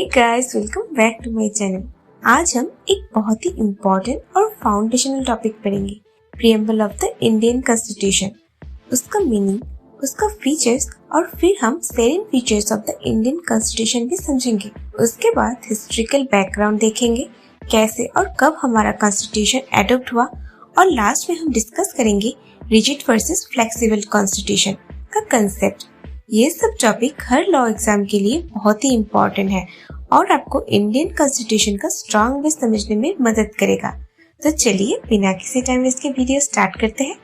Hey guys, welcome back to my channel। आज हम एक बहुत ही इम्पोर्टेंट और फाउंडेशनल टॉपिक पढ़ेंगे, preamble of the Indian constitution. उसका मीनिंग, उसका फीचर्स और फिर हम salient features of the Indian constitution भी समझेंगे। उसके बाद हिस्टोरिकल बैकग्राउंड देखेंगे, कैसे और कब हमारा कॉन्स्टिट्यूशन एडॉप्ट हुआ, और लास्ट में हम डिस्कस करेंगे रिजिड वर्सेस फ्लेक्सिबल कॉन्स्टिट्यूशन का कंसेप्ट। ये सब टॉपिक हर लॉ एग्जाम के लिए बहुत ही इम्पोर्टेंट है और आपको इंडियन कॉन्स्टिट्यूशन का स्ट्रॉन्ग वे समझने में मदद करेगा। तो चलिए बिना किसी टाइम वेस्ट के वीडियो स्टार्ट करते हैं।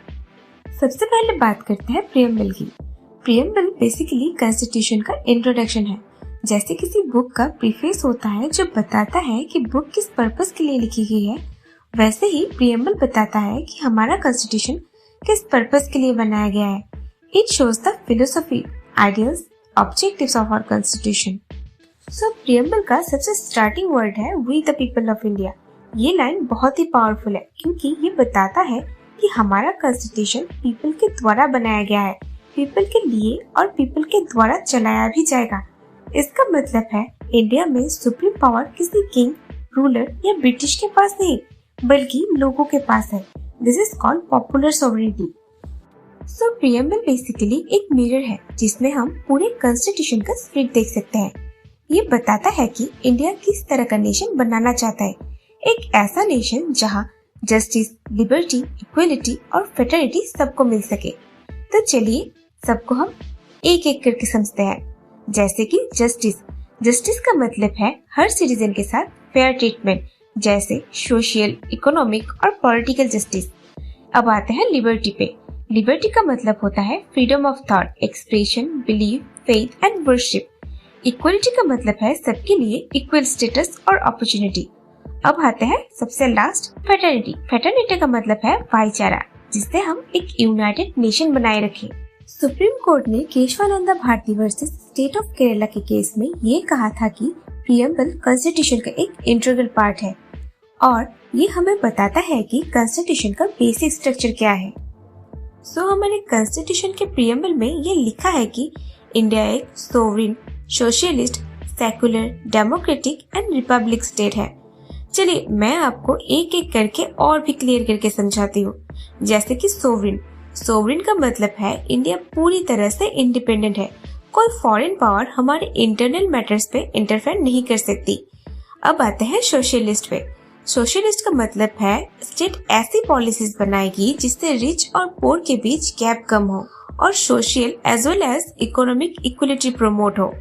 सबसे पहले बात करते हैं प्रीएम्बल की। प्रीएम्बल बेसिकली कॉन्स्टिट्यूशन का इंट्रोडक्शन है। जैसे किसी बुक का प्रीफेस होता है जो बताता है कि बुक किस पर्पस के लिए लिखी गई है, वैसे ही प्रीएम्बल बताता है कि हमारा कॉन्स्टिट्यूशन किस पर्पस के लिए बनाया गया है। It shows the philosophy, ideals, objectives of our constitution. So preamble का सबसे स्टार्टिंग वर्ड है we the people of India. ये लाइन बहुत ही पावरफुल है क्योंकि ये बताता है कि हमारा कॉन्स्टिट्यूशन पीपल के द्वारा बनाया गया है, पीपल के लिए और पीपल के द्वारा चलाया भी जाएगा। इसका मतलब है इंडिया में सुप्रीम पावर किसी किंग, रूलर या ब्रिटिश के पास नहीं, बल्कि लोगों के पास है। This is called popular sovereignty. So preamble basically एक मिरर है जिसमें हम पूरे कॉन्स्टिट्यूशन का स्पिरिट देख सकते हैं। ये बताता है कि इंडिया किस तरह का नेशन बनाना चाहता है, एक ऐसा नेशन जहां जस्टिस, लिबर्टी, इक्वलिटी और फ्रेटर्निटी सबको मिल सके। तो चलिए सबको हम एक एक करके समझते हैं। जैसे कि जस्टिस का मतलब है हर सिटीजन के साथ फेयर ट्रीटमेंट, जैसे सोशल, इकोनॉमिक और पॉलिटिकल जस्टिस। अब आते हैं लिबर्टी पे। लिबर्टी का मतलब होता है freedom of thought, expression, belief, faith and worship. Equality का मतलब है सबके लिए इक्वल स्टेटस और अपॉर्चुनिटी। अब आते हैं सबसे लास्ट फ्रेटर्निटी। फ्रेटर्निटी का मतलब है भाईचारा, जिससे हम एक यूनाइटेड नेशन बनाए रखें। सुप्रीम कोर्ट ने Kesavananda Bharati versus state of Kerala के केस में ये कहा था कि प्रीएम्बल कॉन्स्टिट्यूशन का एक इंटीग्रल पार्ट है और ये हमें बताता है कि कॉन्स्टिट्यूशन का बेसिक स्ट्रक्चर क्या है। सो हमारे कॉन्स्टिट्यूशन के प्रीएम्बल में ये लिखा है कि इंडिया एक sovereign, socialist, secular, democratic and Republic state है। चलिए मैं आपको एक एक करके और भी क्लियर करके समझाती हूँ। जैसे कि सोवरेन का मतलब है इंडिया पूरी तरह से इंडिपेंडेंट है, कोई फॉरेन पावर हमारे इंटरनल मैटर्स पे इंटरफेयर नहीं कर सकती। अब आते हैं सोशलिस्ट पे। सोशलिस्ट का मतलब है स्टेट ऐसी पॉलिसीज बनाएगी जिससे रिच और पुअर के बीच गैप कम हो और social as well as economic equality promote हो।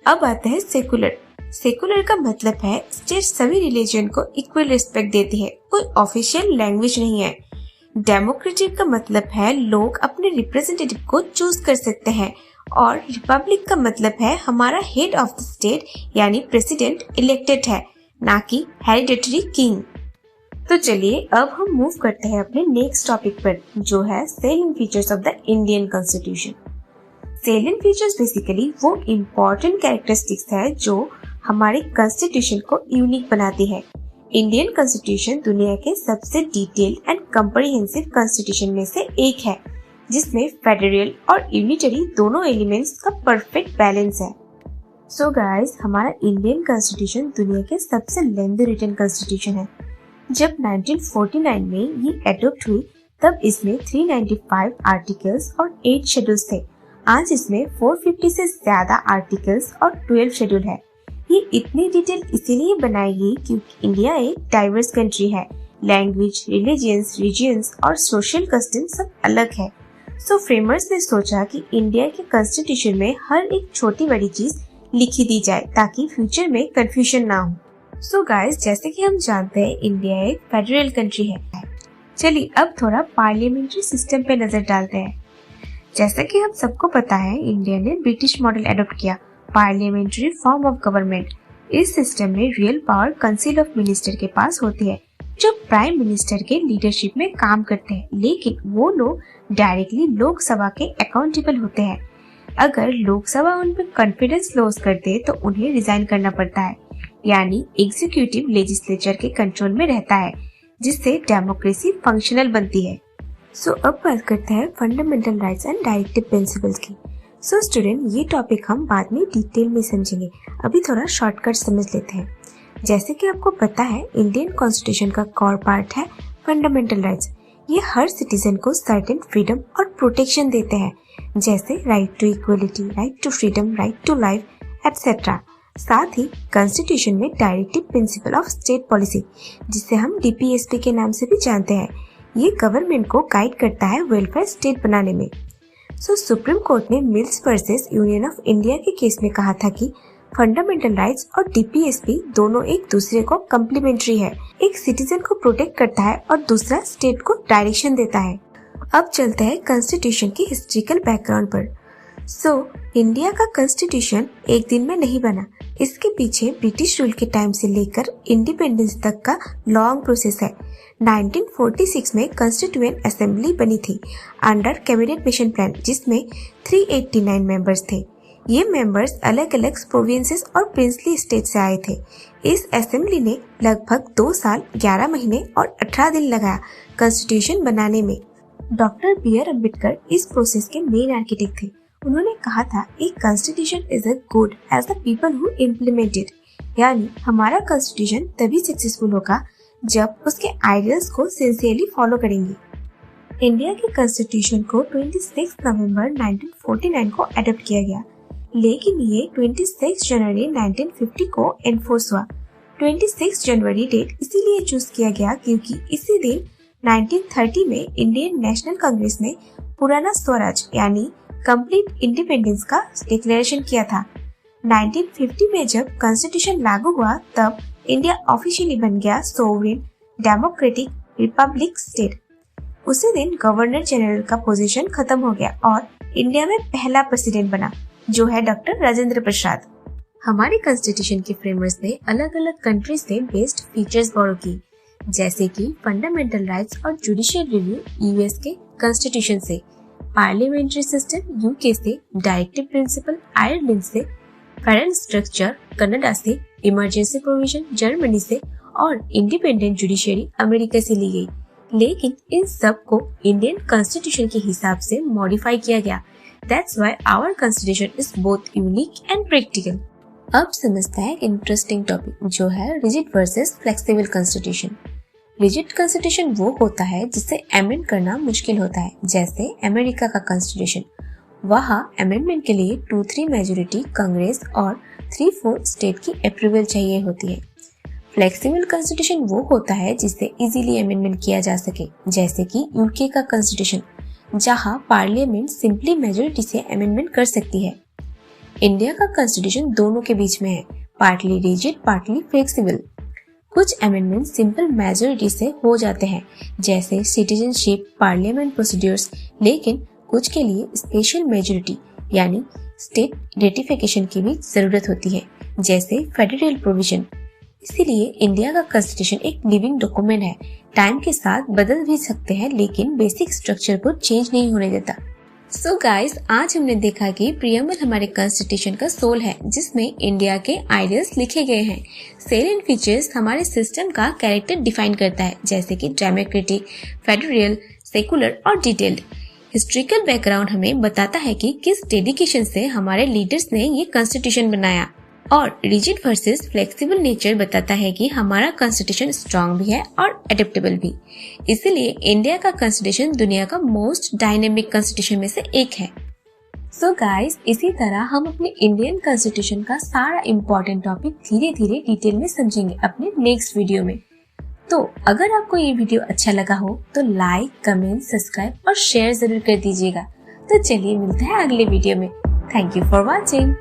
अब आते हैं सेकुलर का मतलब है स्टेट सभी रिलीजन को इक्वल रिस्पेक्ट देती है, कोई ऑफिशियल लैंग्वेज नहीं है। डेमोक्रेटिक का मतलब है लोग अपने रिप्रेजेंटेटिव को चूज कर सकते हैं, और रिपब्लिक का मतलब है हमारा हेड ऑफ द स्टेट यानी प्रेसिडेंट इलेक्टेड है, ना कि हेरिडेटरी किंग। तो चलिए अब हम मूव करते हैं अपने नेक्स्ट टॉपिक पर, जो है salient features of the Indian constitution. Salient features basically वो इम्पोर्टेंट कैरेक्टरिस्टिक्स है जो हमारे कॉन्स्टिट्यूशन को यूनिक बनाती है। इंडियन कॉन्स्टिट्यूशन दुनिया के सबसे डिटेल्ड एंड कॉम्प्रिहेंसिव कॉन्स्टिट्यूशन में से एक है, जिसमें फेडरल और यूनिटरी दोनों एलिमेंट्स का परफेक्ट बैलेंस है। सो गाइस, हमारा इंडियन कॉन्स्टिट्यूशन दुनिया के सबसे लेंथी रिटन कॉन्स्टिट्यूशन है। जब 1949 में ये एडॉप्ट हुई तब इसमें 395 आर्टिकल्स और 8 शेड्यूल्स थे। आज इसमें 450 से ज्यादा आर्टिकल्स और 12 शेड्यूल है। ये इतनी डिटेल इसीलिए बनाई गई क्योंकि इंडिया एक डाइवर्स कंट्री है। लैंग्वेज, रिलीजियंस, रीजन्स और सोशल कस्टम सब अलग है। सो फ्रेमर्स ने सोचा कि इंडिया के कॉन्स्टिट्यूशन में हर एक छोटी बड़ी चीज लिखी दी जाए ताकि फ्यूचर में कंफ्यूजन ना हो। सो गाइस, जैसे कि हम जानते हैं इंडिया एक फेडरल कंट्री है। चलिए अब थोड़ा पार्लियामेंट्री सिस्टम पे नजर डालते हैं। जैसा कि हम सबको पता है इंडिया ने ब्रिटिश मॉडल एडॉप्ट किया, पार्लियामेंट्री फॉर्म ऑफ गवर्नमेंट। इस सिस्टम में real power council of minister के पास होती है जो प्राइम मिनिस्टर के लीडरशिप में काम करते हैं, लेकिन वो लोग डायरेक्टली लोकसभा के अकाउंटेबल होते हैं। अगर लोकसभा उन पर कॉन्फिडेंस लॉस कर दे तो उन्हें रिजाइन करना पड़ता है, यानी एग्जीक्यूटिव लेजिस्लेचर के कंट्रोल में रहता है, जिससे डेमोक्रेसी फंक्शनल बनती है। सो अब बात करते हैं fundamental rights and directive principles की। सो स्टूडेंट, ये टॉपिक हम बाद में डिटेल में समझेंगे, अभी थोड़ा शॉर्टकट समझ लेते हैं। जैसे कि आपको पता है, इंडियन कॉन्स्टिट्यूशन का कोर पार्ट है फंडामेंटल राइट्स। ये हर सिटीजन को सर्टेन फ्रीडम और प्रोटेक्शन देते हैं, जैसे right to equality, right to freedom, right to life etcetera. साथ ही कॉन्स्टिट्यूशन में directive principle of state policy, जिसे हम DPSP के नाम से भी जानते हैं, ये गवर्नमेंट को गाइड करता है वेलफेयर स्टेट बनाने में। सुप्रीम कोर्ट ने mills versus union of India के केस में कहा था कि फंडामेंटल राइट्स और DPSP दोनों एक दूसरे को कम्प्लीमेंट्री है। एक सिटीजन को प्रोटेक्ट करता है और दूसरा स्टेट को डायरेक्शन देता है। अब चलते हैं कॉन्स्टिट्यूशन की हिस्ट्रिकल बैकग्राउंड पर। इंडिया का कॉन्स्टिट्यूशन एक दिन में नहीं बना। इसके पीछे ब्रिटिश रूल के टाइम से लेकर इंडिपेंडेंस तक का लॉन्ग प्रोसेस है। 1946 में कॉन्स्टिट्यूएंट असेंबली बनी थी अंडर कैबिनेट मिशन प्लान, जिसमें 389 मेंबर्स थे। ये मेंबर्स अलग अलग प्रोविंसेस और प्रिंसली स्टेट से आए थे। इस असेंबली ने लगभग 2 साल 11 महीने और 18 दिन लगाया कॉन्स्टिट्यूशन बनाने में। Doctor B.R. अम्बेडकर इस प्रोसेस के मेन आर्किटेक्ट थे। उन्होंने कहा था, एक constitution is a good as the people who implement it, यानी हमारा कॉन्स्टिट्यूशन तभी सक्सेसफुल होगा जब उसके आइडियल्स को सिंसियरली फॉलो करेंगे। इंडिया के कॉन्स्टिट्यूशन को 26 नवंबर 1949 को अडॉप्ट किया गया, लेकिन ये 26 जनवरी 1950 को एनफोर्स हुआ। 26 जनवरी डेट इसीलिए चूज किया गया क्योंकि इसी दिन 1930 में इंडियन नेशनल कांग्रेस ने पुराना स्वराज यानी कंप्लीट इंडिपेंडेंस का डिक्लेरेशन किया था। 1950 में जब कॉन्स्टिट्यूशन लागू हुआ, तब इंडिया ऑफिशियली बन गया सोवरेन डेमोक्रेटिक रिपब्लिक स्टेट। उसी दिन गवर्नर जनरल का पोजीशन खत्म हो गया और इंडिया में पहला प्रेसिडेंट बना, जो है डॉक्टर राजेंद्र प्रसाद। हमारे कॉन्स्टिट्यूशन के फ्रेमर्स ने अलग अलग कंट्रीज से बेस्ट फीचर्स बोरो की, जैसे कि फंडामेंटल राइट्स और जुडिशियल रिव्यू US के कॉन्स्टिट्यूशन से, पार्लियामेंट्री सिस्टम UK से, डायरेक्टिव प्रिंसिपल आयरलैंड से, फेडरल स्ट्रक्चर कनाडा से, इमरजेंसी प्रोविजन जर्मनी से और इंडिपेंडेंट जुडिशरी अमेरिका से ली गई। लेकिन इन सब को इंडियन कॉन्स्टिट्यूशन के हिसाब से मॉडिफाई किया गया। That's why our constitution is both unique and practical. अब समझते हैं एक इंटरेस्टिंग टॉपिक, जो है rigid versus flexible constitution. Rigid constitution वो होता है जिसे अमेंड करना मुश्किल होता है, जैसे अमेरिका का कॉन्स्टिट्यूशन। वहाँ अमेंडमेंट के लिए 2/3 मेजोरिटी कांग्रेस और 3/4 स्टेट की अप्रूवल चाहिए होती है। फ्लेक्सिबल कॉन्स्टिट्यूशन वो होता है जिससे इजीली अमेंडमेंट किया जा सके, जैसे कि UK का कॉन्स्टिट्यूशन, जहां पार्लियामेंट सिंपली मेजोरिटी से अमेंडमेंट कर सकती है। इंडिया का कॉन्स्टिट्यूशन दोनों के बीच में है, पार्टली रिजिड पार्टली फ्लेक्सिबल। कुछ अमेंडमेंट सिंपल मेजोरिटी से हो जाते हैं, जैसे सिटीजनशिप, पार्लियामेंट प्रोसीड्यूर्स, लेकिन कुछ के लिए स्पेशल मेजोरिटी यानी स्टेट रेटिफिकेशन की भी जरूरत होती है, जैसे फेडरल प्रोविजन। इसीलिए इंडिया का कॉन्स्टिट्यूशन एक लिविंग डॉक्यूमेंट है, टाइम के साथ बदल भी सकते हैं, लेकिन बेसिक स्ट्रक्चर को चेंज नहीं होने देता। सो गाइस, आज हमने देखा कि प्रीएम्बल हमारे कॉन्स्टिट्यूशन का सोल है, जिसमें इंडिया के आइडियल्स लिखे गए हैं। सेलिएंट फीचर्स हमारे सिस्टम का कैरेक्टर डिफाइन करता है, जैसे कि डेमोक्रेटिक, फेडरल, सेकुलर और डिटेल्ड। हिस्ट्रिकल बैकग्राउंड हमें बताता है कि किस डेडिकेशन से हमारे लीडर्स ने ये कॉन्स्टिट्यूशन बनाया, और रिजिड वर्सेस फ्लेक्सिबल नेचर बताता है कि हमारा कॉन्स्टिट्यूशन स्ट्रांग भी है और एडेप्टेबल भी। इसीलिए इंडिया का कॉन्स्टिट्यूशन दुनिया का मोस्ट डायनेमिक कॉन्स्टिट्यूशन में से एक है। सो गाइस, इसी तरह हम अपने इंडियन कॉन्स्टिट्यूशन का सारा इम्पोर्टेंट टॉपिक धीरे धीरे डिटेल में समझेंगे अपने नेक्स्ट वीडियो में। तो अगर आपको ये वीडियो अच्छा लगा हो तो लाइक, कमेंट, सब्सक्राइब और शेयर जरूर कर दीजिएगा। तो चलिए मिलते हैं अगले वीडियो में। Thank you for watching.